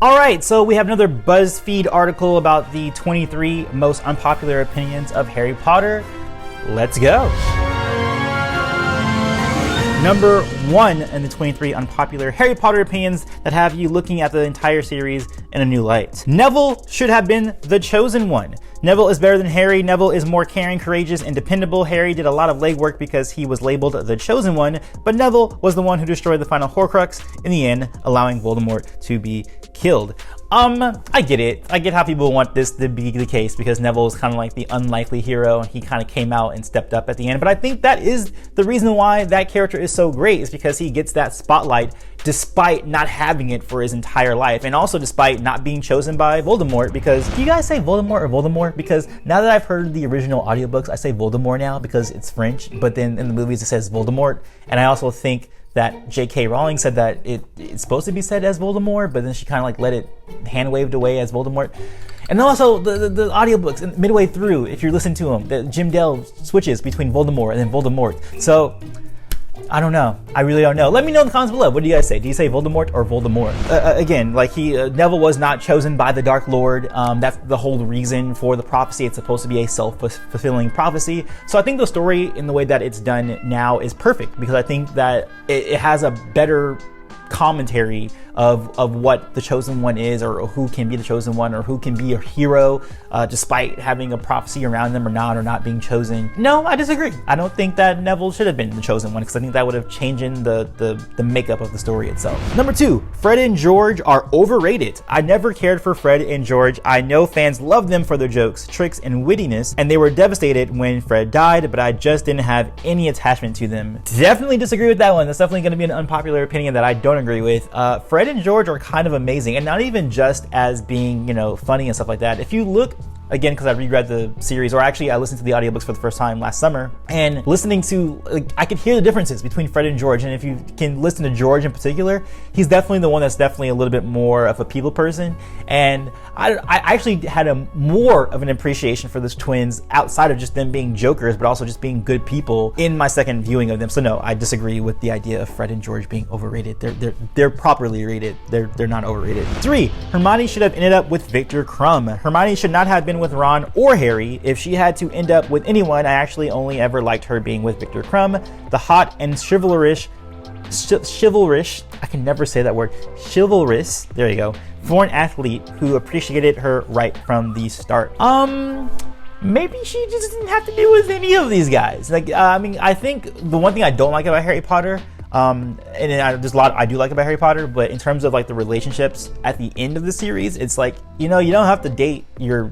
All right, so we have another Buzzfeed article about the 23 most unpopular opinions of Harry Potter. Let's go. Number 1 in the 23 unpopular Harry Potter opinions that have you looking at the entire series in a new light. Neville should have been the chosen one. Neville is better than Harry. Neville is more caring, courageous, and dependable. Harry did a lot of legwork because he was labeled the chosen one, but Neville was the one who destroyed the final Horcrux in the end, allowing Voldemort to be killed. I get it. I get how people want this to be the case because Neville is kind of like the unlikely hero and he kind of came out and stepped up at the end. But I think that is the reason why that character is so great, is because he gets that spotlight despite not having it for his entire life, and also despite not being chosen by Voldemort. Because do you guys say Voldemort or Voldemort? Because now that I've heard the original audiobooks, I say Voldemort now because it's French, but then in the movies it says Voldemort. And I also think that J.K. Rowling said that it's supposed to be said as Voldemort, but then she kind of like let it hand waved away as Voldemort. And then also the audiobooks, and midway through, if you're listening to them, Jim Dale switches between Voldemort and then Voldemort. So I don't know. I really don't know. Let me know in the comments below. What do you guys say? Do you say Voldemort or Voldemort? Again, like Neville was not chosen by the Dark Lord. That's the whole reason for the prophecy. It's supposed to be a self-fulfilling prophecy. So I think the story in the way that it's done now is perfect, because I think that it has a better commentary of what the chosen one is, or who can be the chosen one, or who can be a hero despite having a prophecy around them or not being chosen. No, I disagree. I don't think that Neville should have been the chosen one, because I think that would have changed the makeup of the story itself. Number 2, Fred and George are overrated. I never cared for Fred and George. I know fans love them for their jokes, tricks, and wittiness, and they were devastated when Fred died, but I just didn't have any attachment to them. Definitely disagree with that one. That's definitely going to be an unpopular opinion that I don't agree with. Fred and George are kind of amazing, and not even just as being, funny and stuff like that. If you look, again, because I reread the series, or actually I listened to the audiobooks for the first time last summer, and listening to, I could hear the differences between Fred and George. And if you can listen to George in particular, he's definitely the one that's definitely a little bit more of a people person. And I actually had more of an appreciation for those twins outside of just them being jokers, but also just being good people in my second viewing of them. So no, I disagree with the idea of Fred and George being overrated. They're properly rated. They're not overrated. 3, Hermione should have ended up with Victor Krum. Hermione should not have been with Ron or Harry. If she had to end up with anyone, I actually only ever liked her being with Victor Krum, the hot and chivalrous, I can never say that word, chivalrous, there you go, foreign athlete who appreciated her right from the start. Maybe she just didn't have to be with any of these guys. I think the one thing I don't like about Harry Potter, there's a lot I do like about Harry Potter, but in terms of like the relationships at the end of the series, it's like, you don't have to date your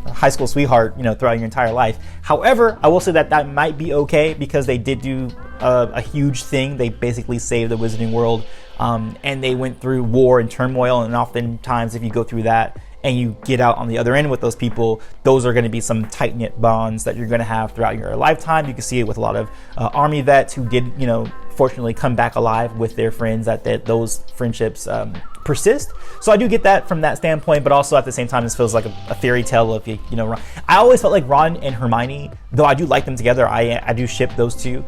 high school sweetheart, throughout your entire life. However, I will say that might be okay, because they did do a huge thing. They basically saved the Wizarding World, and they went through war and turmoil, and oftentimes if you go through that and you get out on the other end with those people, those are going to be some tight-knit bonds that you're going to have throughout your lifetime. You can see it with a lot of army vets who did, fortunately come back alive with their friends, that those friendships persist. So I do get that from that standpoint, but also at the same time, this feels like a fairy tale of, Ron. I always felt like Ron and Hermione, though I do like them together, I do ship those two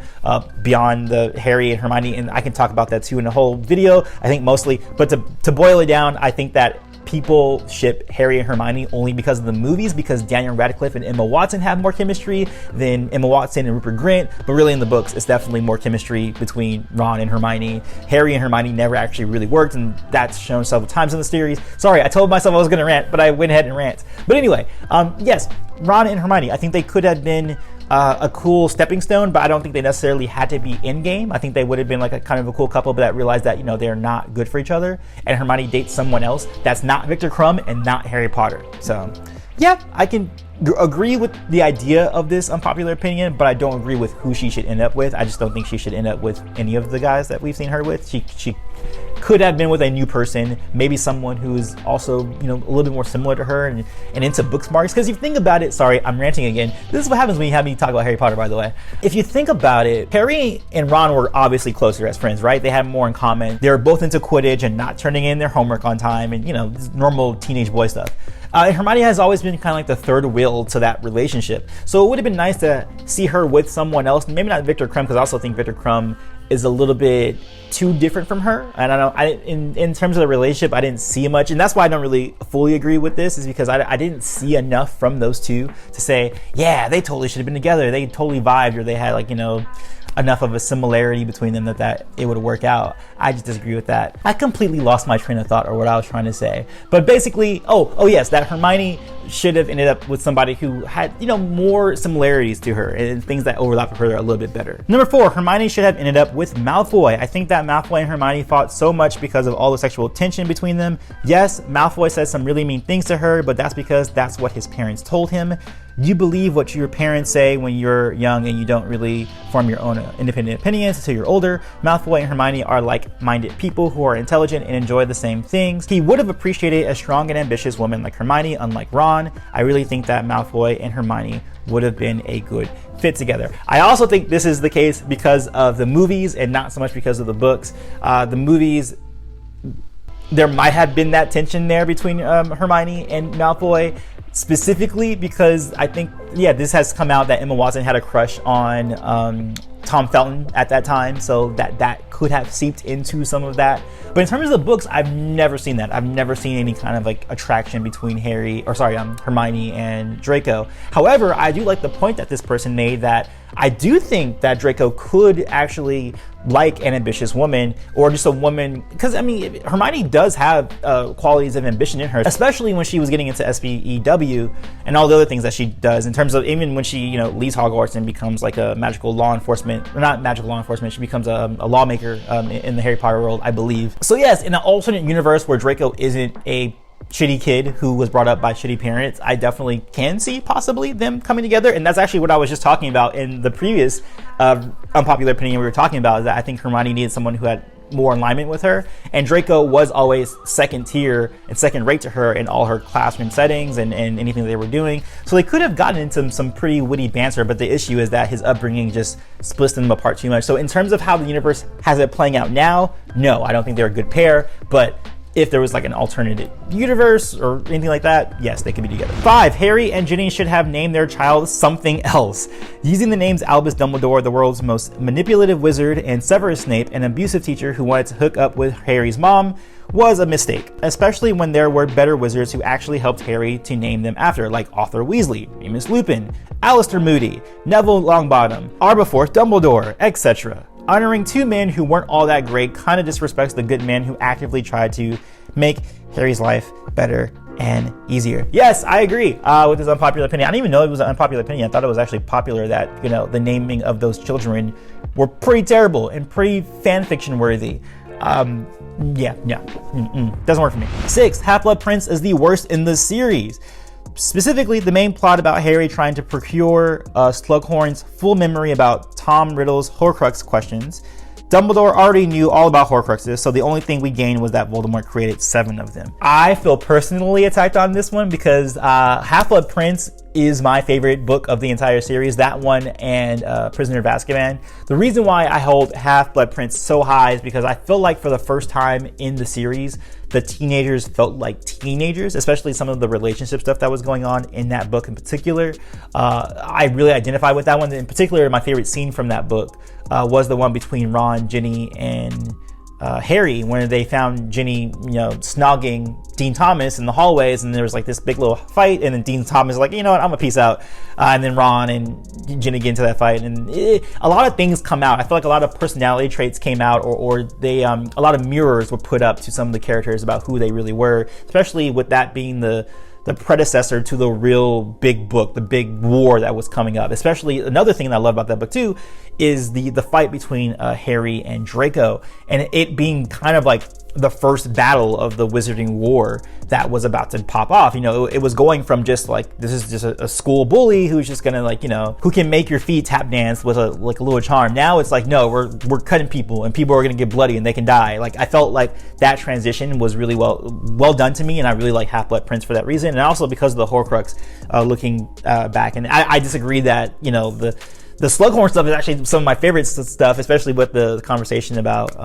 beyond the Harry and Hermione, and I can talk about that too in a whole video, I think mostly. But to boil it down, I think that people ship Harry and Hermione only because of the movies, because Daniel Radcliffe and Emma Watson have more chemistry than Emma Watson and Rupert Grint. But really in the books, it's definitely more chemistry between Ron and Hermione. Harry and Hermione never actually really worked, and that's shown several times in the series. Sorry, I told myself I was going to rant, but I went ahead and rant. But anyway, yes, Ron and Hermione, I think they could have been a cool stepping stone, but I don't think they necessarily had to be in game. I think they would have been like a kind of a cool couple, but that realized that they're not good for each other, and Hermione dates someone else that's not Victor Krum and not Harry Potter. So yeah, I can agree with the idea of this unpopular opinion, but I don't agree with who she should end up with. I just don't think she should end up with any of the guys that we've seen her with. She could have been with a new person, maybe someone who is also, a little bit more similar to her and into book smarts. Because if you think about it, sorry, I'm ranting again. This is what happens when you have me talk about Harry Potter, by the way. If you think about it, Harry and Ron were obviously closer as friends, right? They had more in common. They were both into Quidditch and not turning in their homework on time, and normal teenage boy stuff. Hermione has always been kind of like the third wheel to that relationship. So it would have been nice to see her with someone else, maybe not Victor Krum, because I also think Victor Krum is a little bit too different from her. And in terms of the relationship, I didn't see much, and that's why I don't really fully agree with this, is because I didn't see enough from those two to say, yeah, they totally should have been together, they totally vibed, or they had like, you know, enough of a similarity between them that it would work out. I just disagree with that. I completely lost my train of thought, or what I was trying to say. But basically, oh yes, that Hermione should have ended up with somebody who had, you know, more similarities to her and things that overlap with her a little bit better. Number 4, Hermione should have ended up with Malfoy. I think that Malfoy and Hermione fought so much because of all the sexual tension between them. Yes, Malfoy said some really mean things to her, but that's because that's what his parents told him. You believe what your parents say when you're young and you don't really form your own independent opinions until you're older. Malfoy and Hermione are like-minded people who are intelligent and enjoy the same things. He would have appreciated a strong and ambitious woman like Hermione, unlike Ron. I really think that Malfoy and Hermione would have been a good fit together. I also think this is the case because of the movies and not so much because of the books. The movies, there might have been that tension there between Hermione and Malfoy, specifically because I think, yeah, this has come out that Emma Watson had a crush on Tom Felton at that time, so that could have seeped into some of that. But in terms of the books, I've never seen that. I've never seen any kind of like attraction between Hermione and Draco. However, I do like the point that this person made, that I do think that Draco could actually like an ambitious woman, or just a woman, because I mean, Hermione does have qualities of ambition in her, especially when she was getting into SPEW and all the other things that she does, in terms of even when she, you know, leaves Hogwarts and becomes like a magical law enforcement, or not magical law enforcement, she becomes a lawmaker in the Harry Potter world, I believe. So yes, in an alternate universe where Draco isn't a shitty kid who was brought up by shitty parents, I definitely can see possibly them coming together. And that's actually what I was just talking about in the previous unpopular opinion we were talking about, is that I think Hermione needed someone who had more alignment with her, and Draco was always second tier and second rate to her in all her classroom settings and anything they were doing. So they could have gotten into some pretty witty banter, but the issue is that his upbringing just splits them apart too much. So in terms of how the universe has it playing out now, no, I don't think they're a good pair. But if there was like an alternative universe or anything like that, yes, they could be together. 5, Harry and Ginny should have named their child something else. Using the names Albus Dumbledore, the world's most manipulative wizard, and Severus Snape, an abusive teacher who wanted to hook up with Harry's mom, was a mistake, especially when there were better wizards who actually helped Harry to name them after, like Arthur Weasley, Remus Lupin, Alistair Moody, Neville Longbottom, Arborforth Dumbledore, etc. Honoring two men who weren't all that great kind of disrespects the good man who actively tried to make Harry's life better and easier. Yes, I agree with this unpopular opinion. I didn't even know it was an unpopular opinion. I thought it was actually popular that, you know, the naming of those children were pretty terrible and pretty fan fiction worthy. Doesn't work for me. 6, Half-Blood Prince is the worst in the series. Specifically, the main plot about Harry trying to procure Slughorn's full memory about Tom Riddle's Horcrux questions. Dumbledore already knew all about Horcruxes, so the only thing we gained was that Voldemort created 7 of them. I feel personally attacked on this one because Half-Blood Prince is my favorite book of the entire series, that one and Prisoner of Azkaban. The reason why I hold Half-Blood Prince so high is because I feel like for the first time in the series, the teenagers felt like teenagers, especially some of the relationship stuff that was going on in that book in particular. I really identify with that one. In particular, my favorite scene from that book was the one between Ron, Ginny, and Harry, when they found Ginny, you know, snogging Dean Thomas in the hallways, and there was like this big little fight, and then Dean Thomas is like, you know what, I'm gonna peace out, and then Ron and Ginny get into that fight, and a lot of things come out. I feel like a lot of personality traits came out, or they a lot of mirrors were put up to some of the characters about who they really were, especially with that being the predecessor to the real big book, the big war that was coming up. Especially another thing that I love about that book too is the fight between Harry and Draco, and it being kind of like the first battle of the Wizarding War that was about to pop off. You know, it was going from just like, this is just a school bully who's just gonna, like, you know, who can make your feet tap dance with a little charm. Now it's like, no, we're cutting people, and people are gonna get bloody and they can die. Like, I felt like that transition was really well done to me, and I really like Half-Blood Prince for that reason, and also because of the Horcrux looking back. And I disagree that, you know, the Slughorn stuff is actually some of my favorite stuff, especially with the conversation about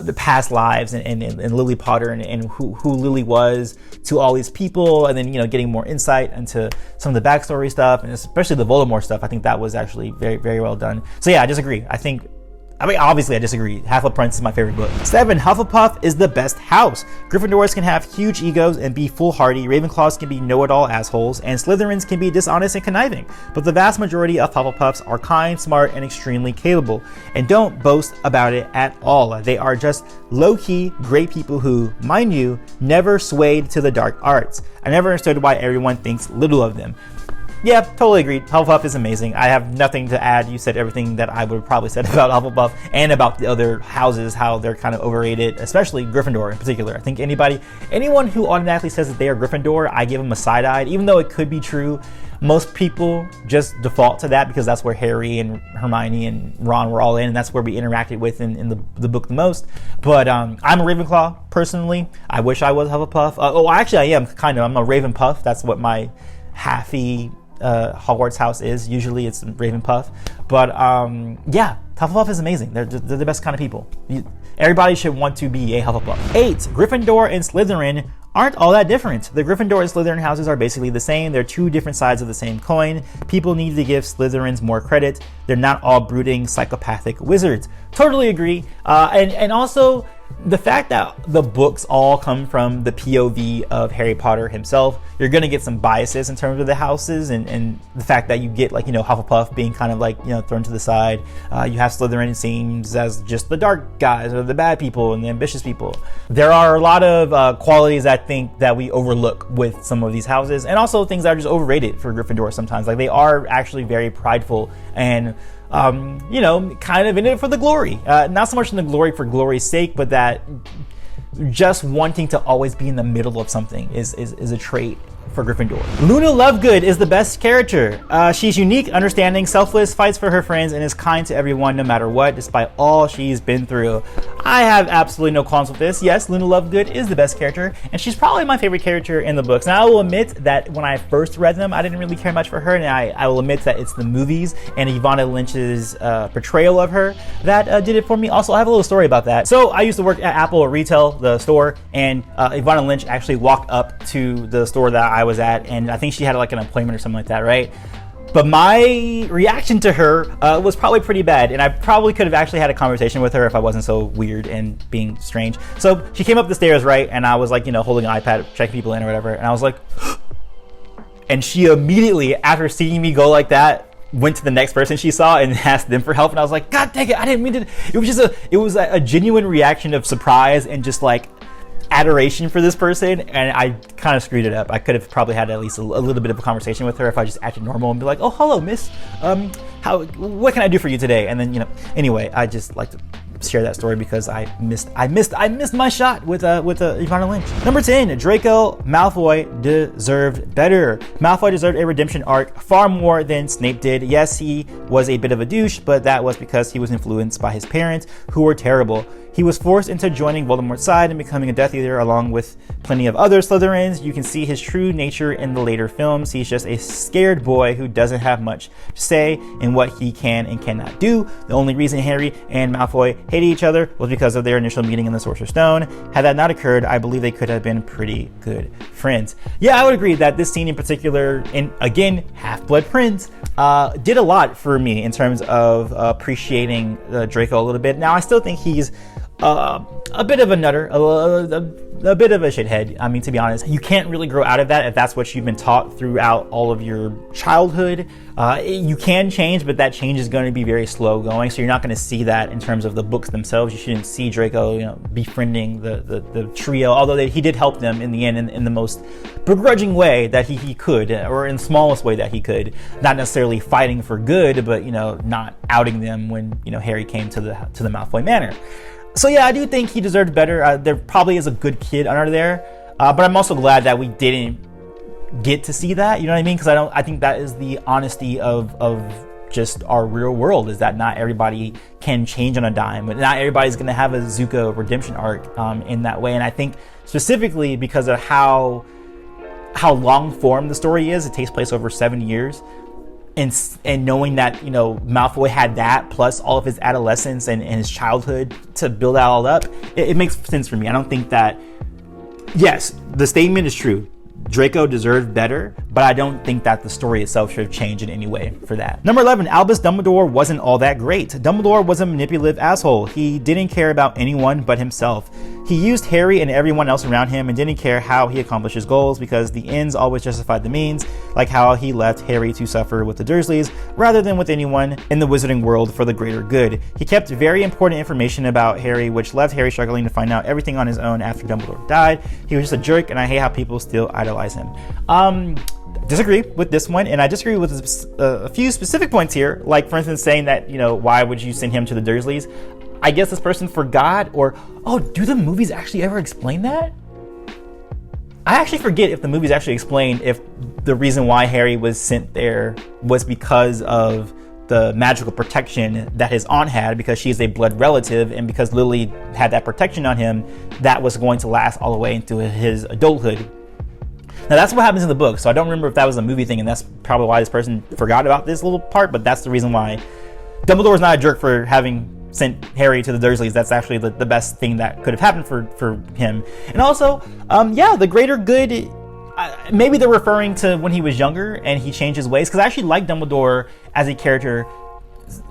the past lives and Lily Potter and who Lily was to all these people, and then, you know, getting more insight into some of the backstory stuff, and especially the Voldemort stuff. I think that was actually very, very well done. So yeah, I disagree. I think I mean, obviously I disagree. Half-Blood Prince is my favorite book. 7, Hufflepuff is the best house. Gryffindors can have huge egos and be foolhardy. Ravenclaws can be know-it-all assholes, and Slytherins can be dishonest and conniving. But the vast majority of Hufflepuffs are kind, smart, and extremely capable, and don't boast about it at all. They are just low-key, great people who, mind you, never swayed to the dark arts. I never understood why everyone thinks little of them. Yeah, totally agreed. Hufflepuff is amazing. I have nothing to add. You said everything that I would have probably said about Hufflepuff and about the other houses, how they're kind of overrated, especially Gryffindor in particular. I think anyone who automatically says that they are Gryffindor, I give them a side-eye, even though it could be true. Most people just default to that because that's where Harry and Hermione and Ron were all in, and that's where we interacted with in the book the most. But I'm a Ravenclaw, personally. I wish I was Hufflepuff. Actually, I am kind of. I'm a Ravenpuff. That's what my halfy Hogwarts house is. Usually it's Ravenpuff, but yeah, Hufflepuff is amazing. They're the best kind of people. Everybody should want to be a Hufflepuff. 8, Gryffindor and Slytherin aren't all that different. The Gryffindor and Slytherin houses are basically the same. They're two different sides of the same coin. People need to give Slytherins more credit. They're not all brooding, psychopathic wizards. Totally agree. And also, the fact that the books all come from the POV of Harry Potter himself, you're going to get some biases in terms of the houses, and the fact that you get, like, Hufflepuff being kind of like, thrown to the side. You have Slytherin seems as just the dark guys or the bad people and the ambitious people. There are a lot of qualities I think that we overlook with some of these houses, and also things that are just overrated for Gryffindor sometimes. Like, they are actually very prideful and kind of in it for the glory. Not so much in the glory for glory's sake, but that just wanting to always be in the middle of something is a trait for Gryffindor. Luna Lovegood is the best character. She's unique, understanding, selfless, fights for her friends, and is kind to everyone no matter what, despite all she's been through. I have absolutely no qualms with this. Yes, Luna Lovegood is the best character, and she's probably my favorite character in the books. Now, I will admit that when I first read them, I didn't really care much for her, and I will admit that it's the movies and Ivana Lynch's portrayal of her that did it for me. Also, I have a little story about that. So I used to work at Apple Retail, the store, and Ivana Lynch actually walked up to the store that I was at, and I think she had like an appointment or something like that, right? But my reaction to her was probably pretty bad, and I probably could have actually had a conversation with her if I wasn't so weird and being strange. So she came up the stairs, right? And I was like, holding an iPad, checking people in or whatever, and I was like, and she immediately, after seeing me go like that, went to the next person she saw and asked them for help, and I was like, God dang it, I didn't mean to. It was a genuine reaction of surprise and just like adoration for this person, and I kind of screwed it up. I could have probably had at least a little bit of a conversation with her if I just acted normal and be like, oh, hello, miss. What can I do for you today? And then, anyway, I just like to share that story because I missed my shot with Ivana Lynch. Number 10, Draco Malfoy deserved better. Malfoy deserved a redemption arc far more than Snape did. Yes, he was a bit of a douche, but that was because he was influenced by his parents, who were terrible. He was forced into joining Voldemort's side and becoming a Death Eater along with plenty of other Slytherins. You can see his true nature in the later films. He's just a scared boy who doesn't have much to say in what he can and cannot do. The only reason Harry and Malfoy hated each other was because of their initial meeting in the Sorcerer's Stone. Had that not occurred, I believe they could have been pretty good friends. Yeah, I would agree that this scene in particular, and again, Half-Blood Prince, did a lot for me in terms of appreciating Draco a little bit. Now, I still think he's a bit of a nutter, a bit of a shithead. I mean, to be honest, you can't really grow out of that if that's what you've been taught throughout all of your childhood. You can change, but that change is going to be very slow going, so you're not going to see that in terms of the books themselves. You shouldn't see Draco, befriending the trio, although he did help them in the end in the most begrudging way that he could, or in the smallest way that he could. Not necessarily fighting for good, but not outing them when Harry came to the Malfoy Manor. So yeah, I do think he deserved better. There probably is a good kid under there, but I'm also glad that we didn't get to see that. You know what I mean? Because I think that is the honesty of just our real world, is that not everybody can change on a dime, but not everybody's going to have a Zuko redemption arc in that way. And I think specifically because of how long form the story is, it takes place over 7 years. And knowing that, Malfoy had that plus all of his adolescence and his childhood to build that all up, it makes sense for me. I don't think that, yes, the statement is true. Draco deserved better, but I don't think that the story itself should have changed in any way for that. Number 11, Albus Dumbledore wasn't all that great. Dumbledore was a manipulative asshole. He didn't care about anyone but himself. He used Harry and everyone else around him and didn't care how he accomplished his goals because the ends always justified the means, like how he left Harry to suffer with the Dursleys rather than with anyone in the wizarding world for the greater good. He kept very important information about Harry, which left Harry struggling to find out everything on his own after Dumbledore died. He was just a jerk, and I hate how people still idolize him. Disagree with this one, and I disagree with a few specific points here, like for instance saying that, why would you send him to the Dursleys? I guess this person forgot, or, oh, do the movies actually ever explain that? I actually forget if the movies actually explain if the reason why Harry was sent there was because of the magical protection that his aunt had, because she is a blood relative, and because Lily had that protection on him that was going to last all the way into his adulthood. Now that's what happens in the book, so I don't remember if that was a movie thing, and that's probably why this person forgot about this little part, but that's the reason why Dumbledore's not a jerk for having sent Harry to the Dursleys. That's actually the best thing that could have happened for him. And also, the greater good, maybe they're referring to when he was younger and he changed his ways, because I actually like Dumbledore as a character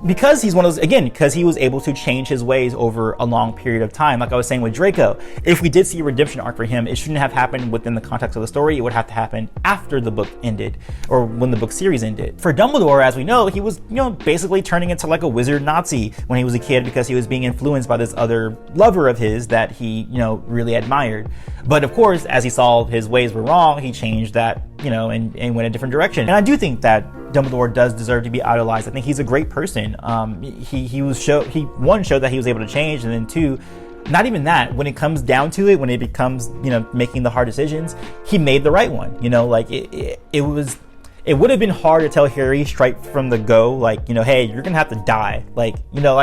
because he's one of those, again, because he was able to change his ways over a long period of time. Like I was saying with Draco, if we did see a redemption arc for him, it shouldn't have happened within the context of the story. It would have to happen after the book ended, or when the book series ended. For Dumbledore, as we know, he was, basically turning into like a wizard Nazi when he was a kid, because he was being influenced by this other lover of his that he, really admired. But of course, as he saw his ways were wrong, he changed that, and went a different direction. And I do think that Dumbledore does deserve to be idolized. I think he's a great person. He showed that he was able to change, and then two, not even that, when it comes down to it, when it becomes, making the hard decisions, he made the right one. It would have been hard to tell Harry straight from the go, like, hey, you're gonna have to die. I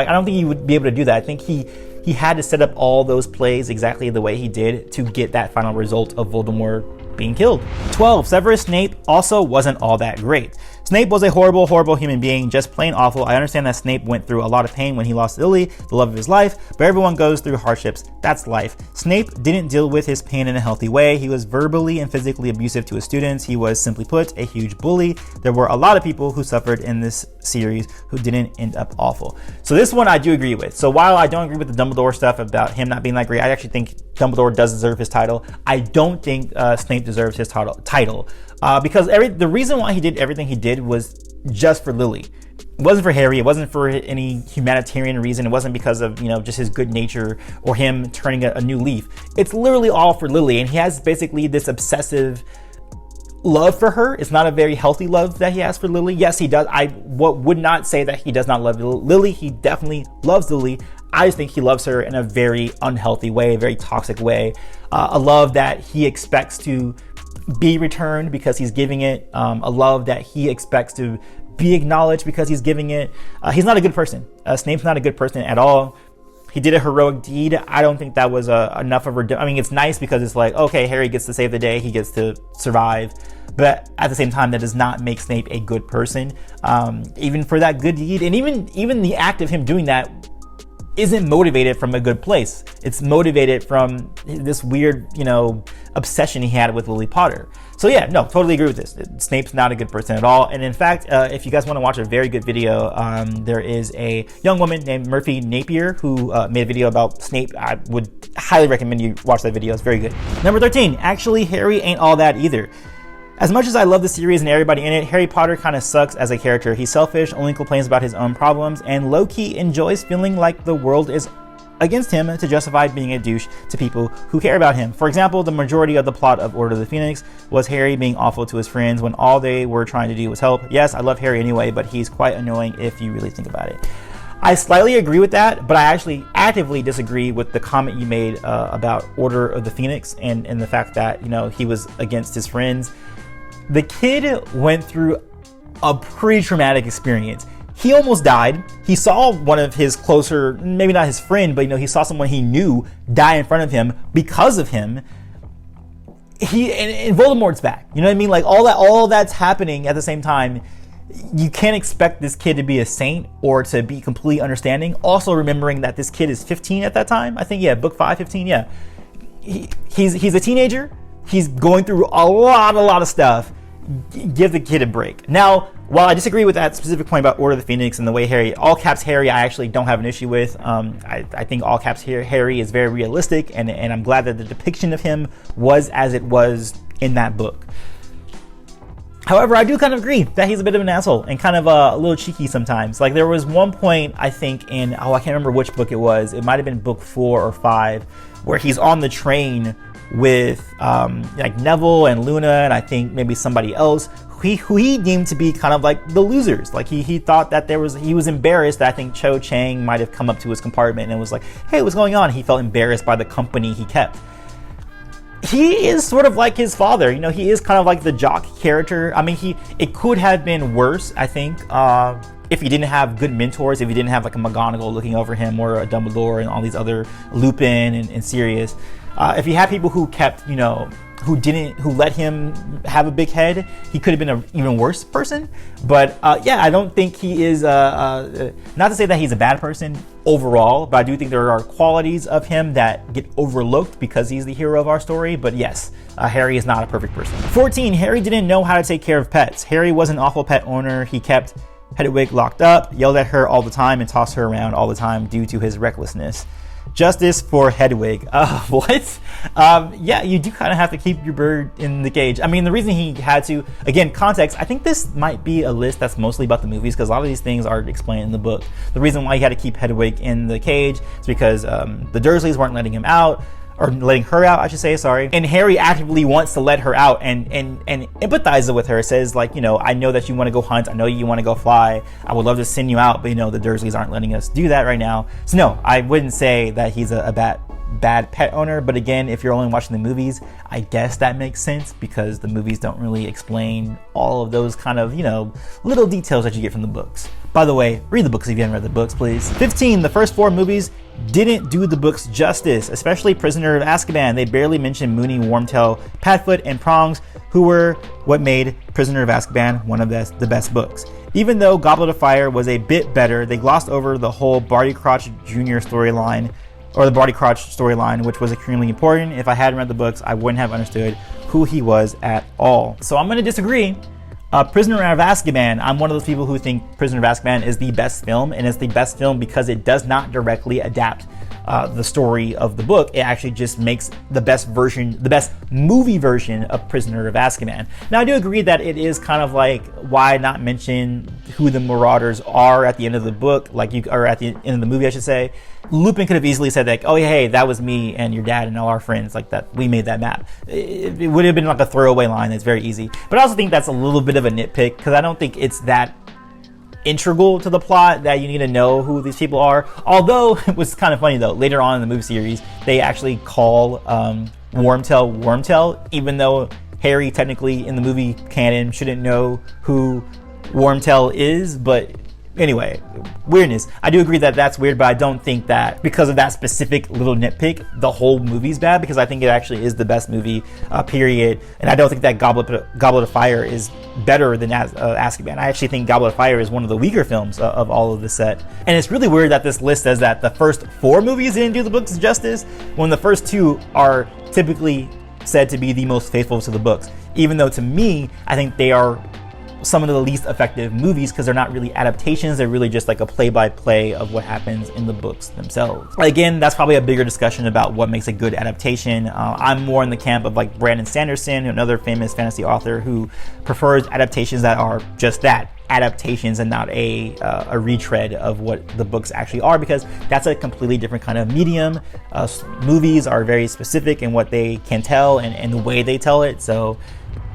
don't think he would be able to do that. I think he had to set up all those plays exactly the way he did to get that final result of Voldemort being killed. 12, Severus Snape also wasn't all that great. Snape was a horrible, horrible human being, just plain awful. I understand that Snape went through a lot of pain when he lost Lily, the love of his life, but everyone goes through hardships. That's life. Snape didn't deal with his pain in a healthy way. He was verbally and physically abusive to his students. He was, simply put, a huge bully. There were a lot of people who suffered in this series who didn't end up awful. So this one I do agree with. So while I don't agree with the Dumbledore stuff about him not being that great, I actually think Dumbledore does deserve his title. I don't think Snape deserves his title. Because the reason why he did everything he did was just for Lily. It wasn't for Harry. It wasn't for any humanitarian reason. It wasn't because of, just his good nature or him turning a new leaf. It's literally all for Lily. And he has basically this obsessive love for her. It's not a very healthy love that he has for Lily. Yes, he does. I would not say that he does not love Lily. He definitely loves Lily. I just think he loves her in a very unhealthy way, a very toxic way. A love that he expects to be returned because he's giving it. A love that he expects to be acknowledged because he's giving it. He's not a good person. Snape's not a good person at all. He did a heroic deed. I don't think that was enough of a... I mean, it's nice because it's like, okay, Harry gets to save the day. He gets to survive. But at the same time, that does not make Snape a good person. Even for that good deed. And even the act of him doing that isn't motivated from a good place. It's motivated from this weird, obsession he had with Lily Potter. So yeah, no, totally agree with this. Snape's not a good person at all. And in fact, if you guys want to watch a very good video, there is a young woman named Murphy Napier who made a video about Snape. I would highly recommend you watch that video. It's very good. Number 13, actually, Harry ain't all that either. As much as I love the series and everybody in it, Harry Potter kind of sucks as a character. He's selfish, only complains about his own problems, and low-key enjoys feeling like the world is against him to justify being a douche to people who care about him. For example, the majority of the plot of Order of the Phoenix was Harry being awful to his friends when all they were trying to do was help. Yes, I love Harry anyway, but he's quite annoying if you really think about it. I slightly agree with that, but I actually actively disagree with the comment you made about Order of the Phoenix and the fact that, he was against his friends. The kid went through a pretty traumatic experience. He almost died. He saw one of his closer, maybe not his friend, but he saw someone he knew die in front of him because of him. And Voldemort's back. You know what I mean? Like all that's happening at the same time. You can't expect this kid to be a saint or to be completely understanding. Also remembering that this kid is 15 at that time. I think, book 5, 15, yeah. He's a teenager. He's going through a lot of stuff. Give the kid a break. Now, while I disagree with that specific point about Order of the Phoenix and the way Harry, all caps Harry, I actually don't have an issue with. I think all caps Harry is very realistic, and I'm glad that the depiction of him was as it was in that book. However, I do kind of agree that he's a bit of an asshole and kind of a little cheeky sometimes. Like, there was one point, I think, in, I can't remember which book it was. It might have been book 4 or 5, where he's on the train with like Neville and Luna, and I think maybe somebody else who he deemed to be kind of like the losers. Like, he thought that he was embarrassed that I think Cho Chang might have come up to his compartment and was like, hey, what's going on? He felt embarrassed by the company he kept. He is sort of like his father, he is kind of like the jock character. I mean, it could have been worse, I think, if he didn't have good mentors, if he didn't have like a McGonagall looking over him, or a Dumbledore and all these other Lupin and Sirius. If he had people who kept, who let him have a big head, he could have been an even worse person. But yeah, I don't think he is, not to say that he's a bad person overall, but I do think there are qualities of him that get overlooked because he's the hero of our story. But yes, Harry is not a perfect person. 14, Harry didn't know how to take care of pets. Harry was an awful pet owner. He kept Hedwig locked up, yelled at her all the time, and tossed her around all the time due to his recklessness. Justice for Hedwig. What? Yeah, you do kind of have to keep your bird in the cage. I mean, the reason he had to, again, context, I think this might be a list that's mostly about the movies, because a lot of these things are explained in the book. The reason why he had to keep Hedwig in the cage is because the Dursleys weren't letting him out, or letting her out, I should say, sorry. And Harry actively wants to let her out and empathizes with her. Says, like, I know that you want to go hunt. I know you want to go fly. I would love to send you out, but the Dursleys aren't letting us do that right now. So no, I wouldn't say that he's a bad pet owner. But again, if you're only watching the movies, I guess that makes sense, because the movies don't really explain all of those kind of, little details that you get from the books. By the way, read the books if you haven't read the books, please. 15, the first 4 movies didn't do the books justice, especially Prisoner of Azkaban. They barely mentioned Moony, Wormtail, Padfoot, and Prongs, who were what made Prisoner of Azkaban one of the best books. Even though Goblet of Fire was a bit better, they glossed over the whole Barty Crouch Jr. storyline, or the Barty Crouch storyline, which was extremely important. If I hadn't read the books, I wouldn't have understood who he was at all. So I'm going to disagree. Prisoner of Azkaban, I'm one of those people who think Prisoner of Azkaban is the best film, and it's the best film because it does not directly adapt the story of the book. It actually just makes the best movie version of Prisoner of Azkaban. Now, I do agree that it is kind of like, why not mention who the Marauders are at the end of the book, or at the end of the movie, I should say. Lupin could have easily said, like, oh, hey, that was me and your dad and all our friends, like that. We made that map. It would have been like a throwaway line that's very easy. But I also think that's a little bit of a nitpick, because I don't think it's that integral to the plot that you need to know who these people are. Although it was kind of funny, though, later on in the movie series, they actually call Wormtail, even though Harry technically in the movie canon shouldn't know who Wormtail is. But anyway, weirdness. I do agree that that's weird, but I don't think that because of that specific little nitpick, the whole movie's bad, because I think it actually is the best movie, period. And I don't think that Goblet of Fire is better than Azkaban. I actually think Goblet of Fire is one of the weaker films of all of the set. And it's really weird that this list says that the first 4 movies didn't do the books justice, when the first 2 are typically said to be the most faithful to the books. Even though, to me, I think they are some of the least effective movies, because they're not really adaptations. They're really just like a play-by-play of what happens in the books themselves. Again, that's probably a bigger discussion about what makes a good adaptation. I'm more in the camp of like Brandon Sanderson, another famous fantasy author, who prefers adaptations that are just that, adaptations, and not a retread of what the books actually are, because that's a completely different kind of medium. Movies are very specific in what they can tell and the way they tell it. So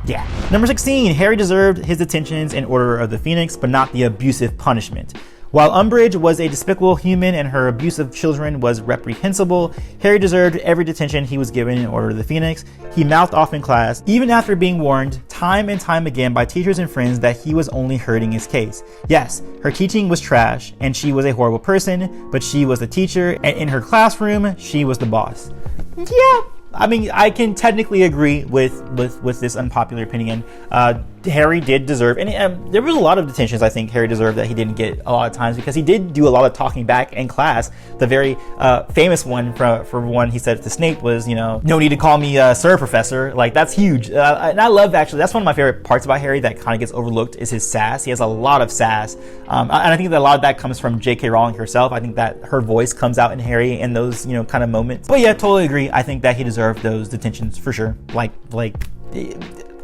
yeah. Number 16, Harry deserved his detentions in Order of the Phoenix, but not the abusive punishment. While Umbridge was a despicable human and her abuse of children was reprehensible, Harry deserved every detention he was given in Order of the Phoenix. He mouthed off in class, even after being warned time and time again by teachers and friends that he was only hurting his case. Yes, her teaching was trash, and she was a horrible person, but she was the teacher, and in her classroom, she was the boss. Yeah. I mean, I can technically agree with this unpopular opinion. Harry did deserve, and there was a lot of detentions I think Harry deserved that he didn't get a lot of times, because he did do a lot of talking back in class. The very famous one for one he said to Snape was, no need to call me sir, professor. Like, that's huge. And I love, actually, that's one of my favorite parts about Harry that kind of gets overlooked, is his sass. He has a lot of sass. And I think that a lot of that comes from J.K. Rowling herself. I think that her voice comes out in Harry in those, kind of moments. But yeah, totally agree. I think that he deserved those detentions for sure. Like,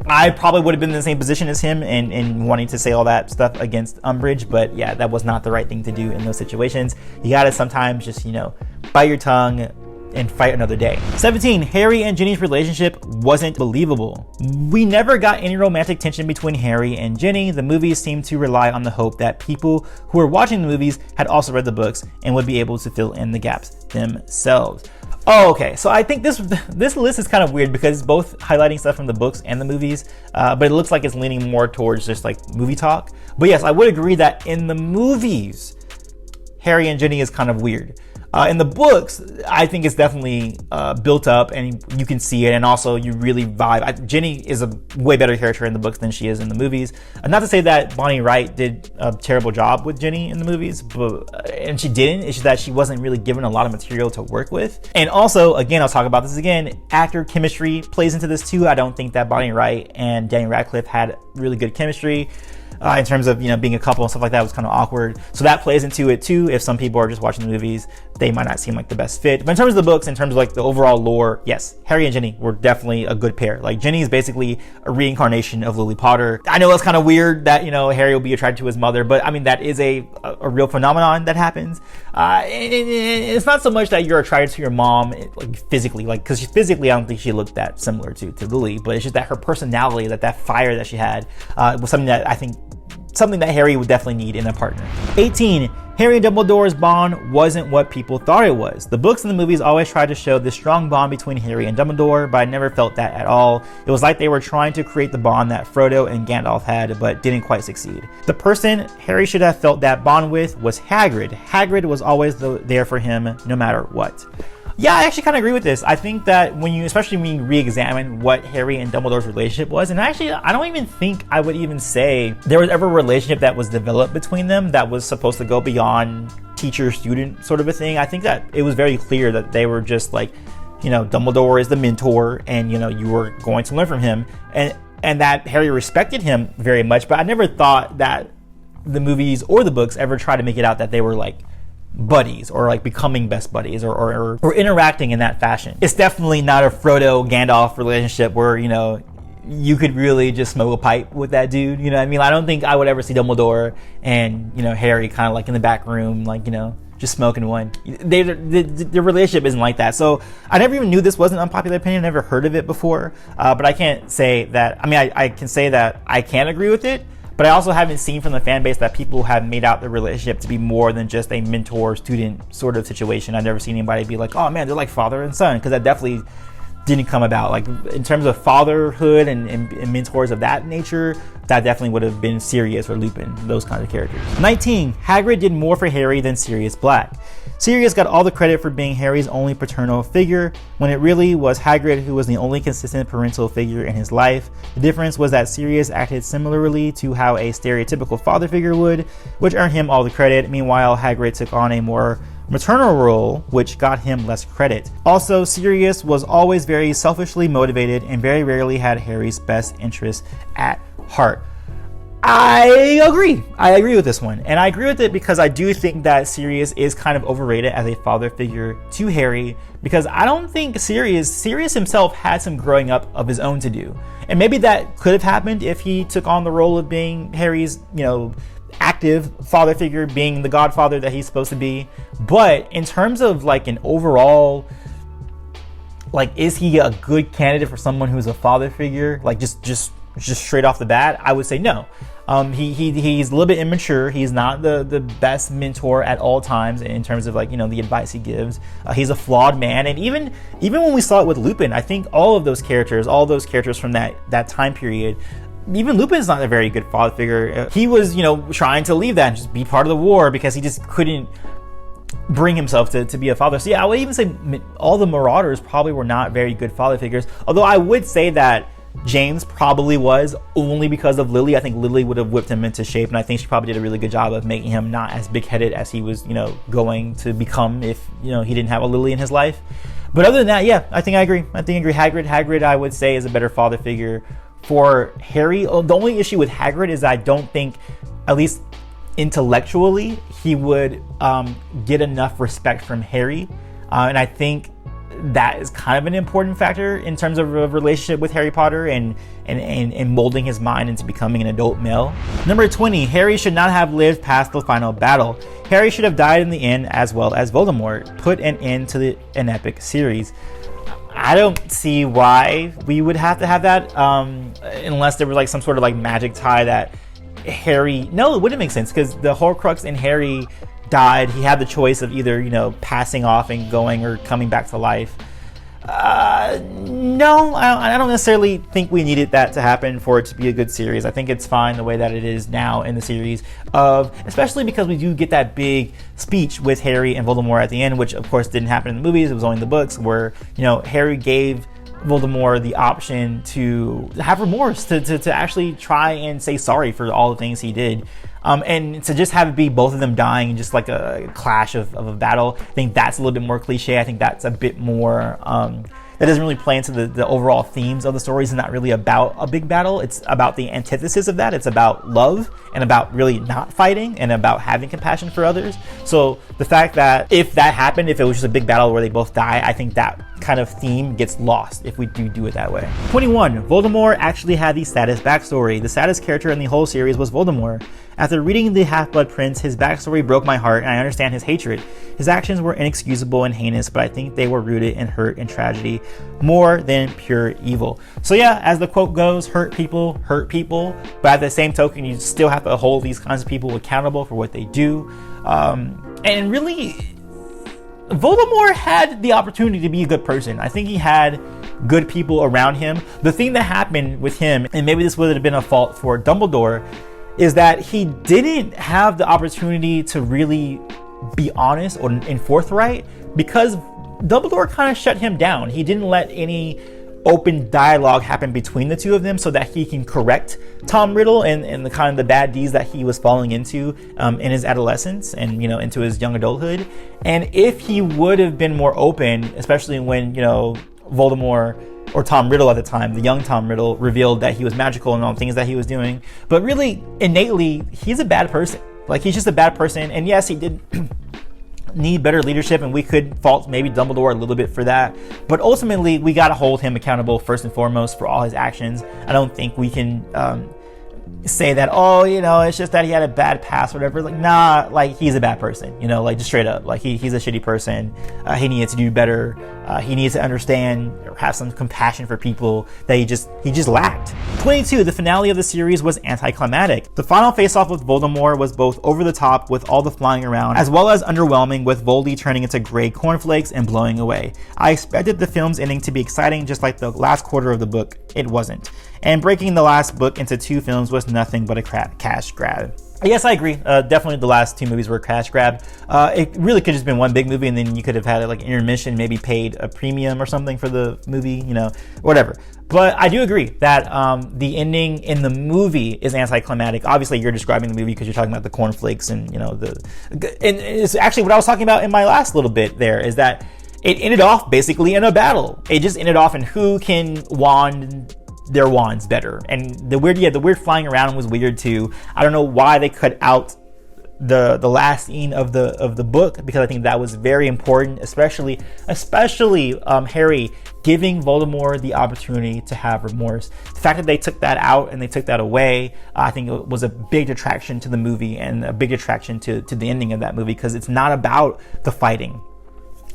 I probably would have been in the same position as him in wanting to say all that stuff against Umbridge, but yeah, that was not the right thing to do in those situations. You gotta sometimes just, bite your tongue and fight another day. 17, Harry and Ginny's relationship wasn't believable. We never got any romantic tension between Harry and Ginny. The movies seemed to rely on the hope that people who were watching the movies had also read the books and would be able to fill in the gaps themselves. Oh, okay. So I think this list is kind of weird because it's both highlighting stuff from the books and the movies, but it looks like it's leaning more towards just like movie talk. But yes, I would agree that in the movies, Harry and Ginny is kind of weird. In the books, I think it's definitely built up and you can see it, and also you really vibe. Ginny is a way better character in the books than she is in the movies. Not to say that Bonnie Wright did a terrible job with Ginny in the movies, and she didn't. It's just that she wasn't really given a lot of material to work with. And also, again, I'll talk about this again, actor chemistry plays into this too. I don't think that Bonnie Wright and Daniel Radcliffe had really good chemistry. In terms of being a couple and stuff like that, was kind of awkward. So that plays into it too. If some people are just watching the movies, they might not seem like the best fit. But in terms of the books, in terms of like the overall lore, yes, Harry and Ginny were definitely a good pair. Like, Ginny is basically a reincarnation of Lily Potter. I know it's kind of weird that Harry will be attracted to his mother, but I mean that is a real phenomenon that happens. And it's not so much that you're attracted to your mom like physically, like, because physically I don't think she looked that similar to Lily, but it's just that her personality, that fire that she had, was something that I think something that Harry would definitely need in a partner. 18, Harry and Dumbledore's bond wasn't what people thought it was. The books and the movies always tried to show this strong bond between Harry and Dumbledore, but I never felt that at all. It was like they were trying to create the bond that Frodo and Gandalf had, but didn't quite succeed. The person Harry should have felt that bond with was Hagrid. Hagrid was always there for him, no matter what. Yeah, I actually kind of agree with this. I think that especially when you re-examine what Harry and Dumbledore's relationship was, and actually, I don't even think I would even say there was ever a relationship that was developed between them that was supposed to go beyond teacher-student sort of a thing. I think that it was very clear that they were just like, Dumbledore is the mentor, and you were going to learn from him, and that Harry respected him very much. But I never thought that the movies or the books ever tried to make it out that they were like buddies or like becoming best buddies or interacting in that fashion. It's definitely not a Frodo Gandalf relationship where you could really just smoke a pipe with that dude. I mean, I don't think I would ever see Dumbledore and Harry kind of like in the back room, like just smoking one. Their relationship isn't like that. So I never even knew this was an unpopular opinion. I never heard of it before, but I can't say that. I mean, I can say that I can agree with it. But I also haven't seen from the fan base that people have made out the relationship to be more than just a mentor-student sort of situation. I've never seen anybody be like, oh man, they're like father and son, because that definitely didn't come about. Like, in terms of fatherhood and mentors of that nature, that definitely would have been Sirius or Lupin, those kinds of characters. 19, Hagrid did more for Harry than Sirius Black. Sirius got all the credit for being Harry's only paternal figure, when it really was Hagrid who was the only consistent parental figure in his life. The difference was that Sirius acted similarly to how a stereotypical father figure would, which earned him all the credit. Meanwhile, Hagrid took on a more maternal role, which got him less credit. Also, Sirius was always very selfishly motivated and very rarely had Harry's best interests at heart. I agree with this one, and I agree with it because I do think that Sirius is kind of overrated as a father figure to Harry, because I don't think Sirius himself had some growing up of his own to do, and maybe that could have happened if he took on the role of being Harry's active father figure, being the godfather that he's supposed to be. But in terms of like an overall, like, is he a good candidate for someone who's a father figure, like just straight off the bat? I would say no. He's a little bit immature. He's not the best mentor at all times in terms of the advice he gives. He's a flawed man, and even when we saw it with Lupin, I think all those characters from that time period, even Lupin's not a very good father figure. He was trying to leave that and just be part of the war because he just couldn't bring himself to be a father. So yeah, I would even say all the Marauders probably were not very good father figures. Although I would say that James probably was, only because of Lily. I think Lily would have whipped him into shape, and I think she probably did a really good job of making him not as big-headed as he was, going to become if, he didn't have a Lily in his life. But other than that, yeah, I think I agree. Hagrid, I would say, is a better father figure for Harry. The only issue with Hagrid is I don't think, at least intellectually, he would get enough respect from Harry. And I think that is kind of an important factor in terms of a relationship with Harry Potter and molding his mind into becoming an adult male. Number 20, Harry should not have lived past the final battle. Harry should have died in the end, as well as Voldemort. Put an end to an epic series. I don't see why we would have to have that unless there was like some sort of like magic tie that Harry... No, it wouldn't make sense, because the Horcrux in Harry died. He had the choice of either, passing off and going or coming back to life. No, I don't necessarily think we needed that to happen for it to be a good series. I think it's fine the way that it is now in the series, especially because we do get that big speech with Harry and Voldemort at the end, which of course didn't happen in the movies. It was only in the books, where Harry gave Voldemort the option to have remorse, to actually try and say sorry for all the things he did. And to just have it be both of them dying in just like a clash of a battle, I think that's a little bit more cliche. I think that's a bit more, that doesn't really play into the overall themes of the stories. It's not really about a big battle. It's about the antithesis of that. It's about love and about really not fighting and about having compassion for others. So the fact that if that happened, if it was just a big battle where they both die, I think that kind of theme gets lost if we do it that way. 21, Voldemort actually had the saddest backstory. The saddest character in the whole series was Voldemort. After reading The Half-Blood Prince, his backstory broke my heart, and I understand his hatred. His actions were inexcusable and heinous, but I think they were rooted in hurt and tragedy more than pure evil. So yeah, as the quote goes, hurt people, but at the same token, you still have to hold these kinds of people accountable for what they do. And really, Voldemort had the opportunity to be a good person. I think he had good people around him. The thing that happened with him, and maybe this would have been a fault for Dumbledore, is that he didn't have the opportunity to really be honest and forthright, because Dumbledore kind of shut him down. He didn't let any open dialogue happen between the two of them so that he can correct Tom Riddle and the kind of the bad deeds that he was falling into in his adolescence and into his young adulthood. And if he would have been more open, especially when Voldemort or Tom Riddle at the time, the young Tom Riddle, revealed that he was magical and all the things that he was doing, but really innately he's a bad person. Like, he's just a bad person. And yes, he did need better leadership, and we could fault maybe Dumbledore a little bit for that, but ultimately we got to hold him accountable first and foremost for all his actions. I don't think we can say that, it's just that he had a bad past or whatever. Like, nah, like, he's a bad person, like, just straight up, like, he's a shitty person. He needs to do better. He needs to understand or have some compassion for people that he just lacked. 22, the finale of the series was anti-climatic. The final face-off with Voldemort was both over the top with all the flying around, as well as underwhelming with Voldy turning into gray cornflakes and blowing away. I expected the film's ending to be exciting, just like the last quarter of the book. It wasn't. And breaking the last book into 2 films was nothing but a cash grab. Yes, I agree. Definitely the last 2 movies were a cash grab. It really could have just been one big movie, and then you could have had like intermission, maybe paid a premium or something for the movie, whatever. But I do agree that the ending in the movie is anticlimactic. Obviously, you're describing the movie because you're talking about the cornflakes and and it's actually what I was talking about in my last little bit there, is that it ended off basically in a battle. It just ended off in who can wand their wands better. And the weird flying around was weird too. I don't know why they cut out the last scene of the book, because I think that was very important, especially Harry giving Voldemort the opportunity to have remorse. The fact that they took that out and they took that away, I think it was a big detraction to the movie and a big detraction to the ending of that movie, because it's not about the fighting.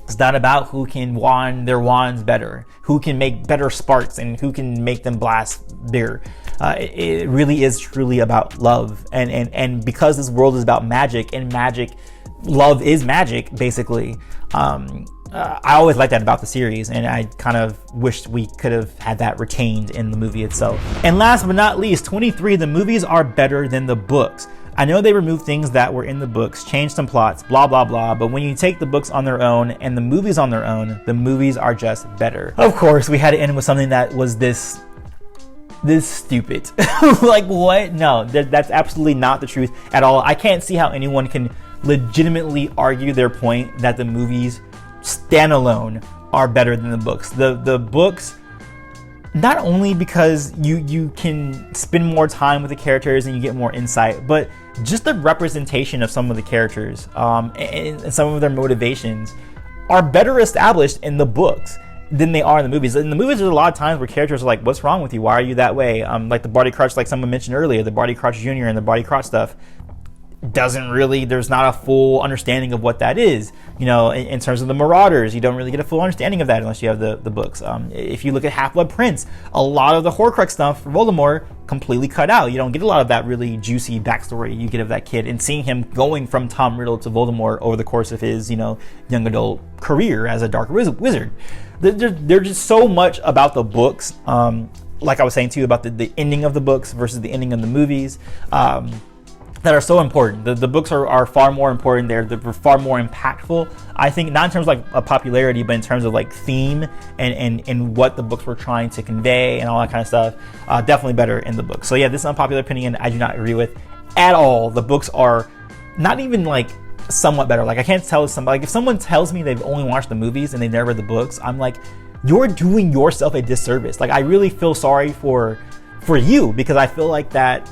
It's not about who can wand their wands better, who can make better sparks, and who can make them blast bigger. It really is truly about love. And because this world is about magic, and love is magic, basically. I always liked that about the series, and I kind of wished we could have had that retained in the movie itself. And last but not least, 23, the movies are better than the books. I know they removed things that were in the books, changed some plots, blah, blah, blah, but when you take the books on their own and the movies on their own, the movies are just better. Of course, we had to end with something that was this this is stupid. Like, what? No, that's absolutely not the truth at all. I can't see how anyone can legitimately argue their point that the movies standalone are better than the books. The books, not only because you can spend more time with the characters and you get more insight, but just the representation of some of the characters and some of their motivations are better established in the books than they are in the movies. In the movies, there's a lot of times where characters are like, what's wrong with you? Why are you that way? Like the Barty Crouch, like someone mentioned earlier, the Barty Crouch Jr. and the Barty Crouch stuff there's not a full understanding of what that is. You know, in terms of the Marauders, you don't really get a full understanding of that unless you have the books. If you look at Half-Blood Prince, a lot of the Horcrux stuff for Voldemort completely cut out. You don't get a lot of that really juicy backstory you get of that kid, and seeing him going from Tom Riddle to Voldemort over the course of his, you know, young adult career as a dark wizard. There's just so much about the books, like I was saying to you about the ending of the books versus the ending of the movies, that are so important. The books are far more important. They're far more impactful, I think, not in terms of like a popularity, but in terms of like theme and what the books were trying to convey and all that kind of stuff. Definitely better in the books. So yeah, this unpopular opinion I do not agree with at all. The books are not even like somewhat better. Like, I can't tell somebody, like, if someone tells me they've only watched the movies and they've never read the books, I'm like, you're doing yourself a disservice. Like, I really feel sorry for you, because I feel like that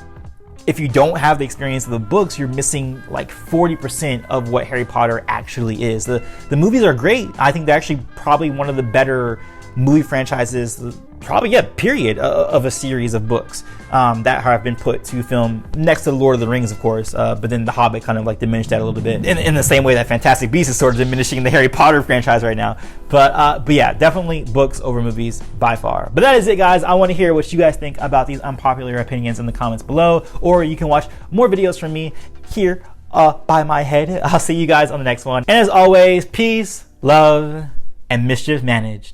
if you don't have the experience of the books, you're missing like 40% of what Harry Potter actually is. The movies are great. I think they're actually probably one of the better movie franchises, probably, yeah, period, of a series of books that have been put to film, next to the Lord of the Rings, of course, but then The Hobbit kind of like diminished that a little bit, in the same way that Fantastic Beasts is sort of diminishing the Harry Potter franchise right now. But yeah, definitely books over movies by far. But that is it, guys. I want to hear what you guys think about these unpopular opinions in the comments below, or you can watch more videos from me here by my head. I'll see you guys on the next one. And as always, peace, love, and mischief managed.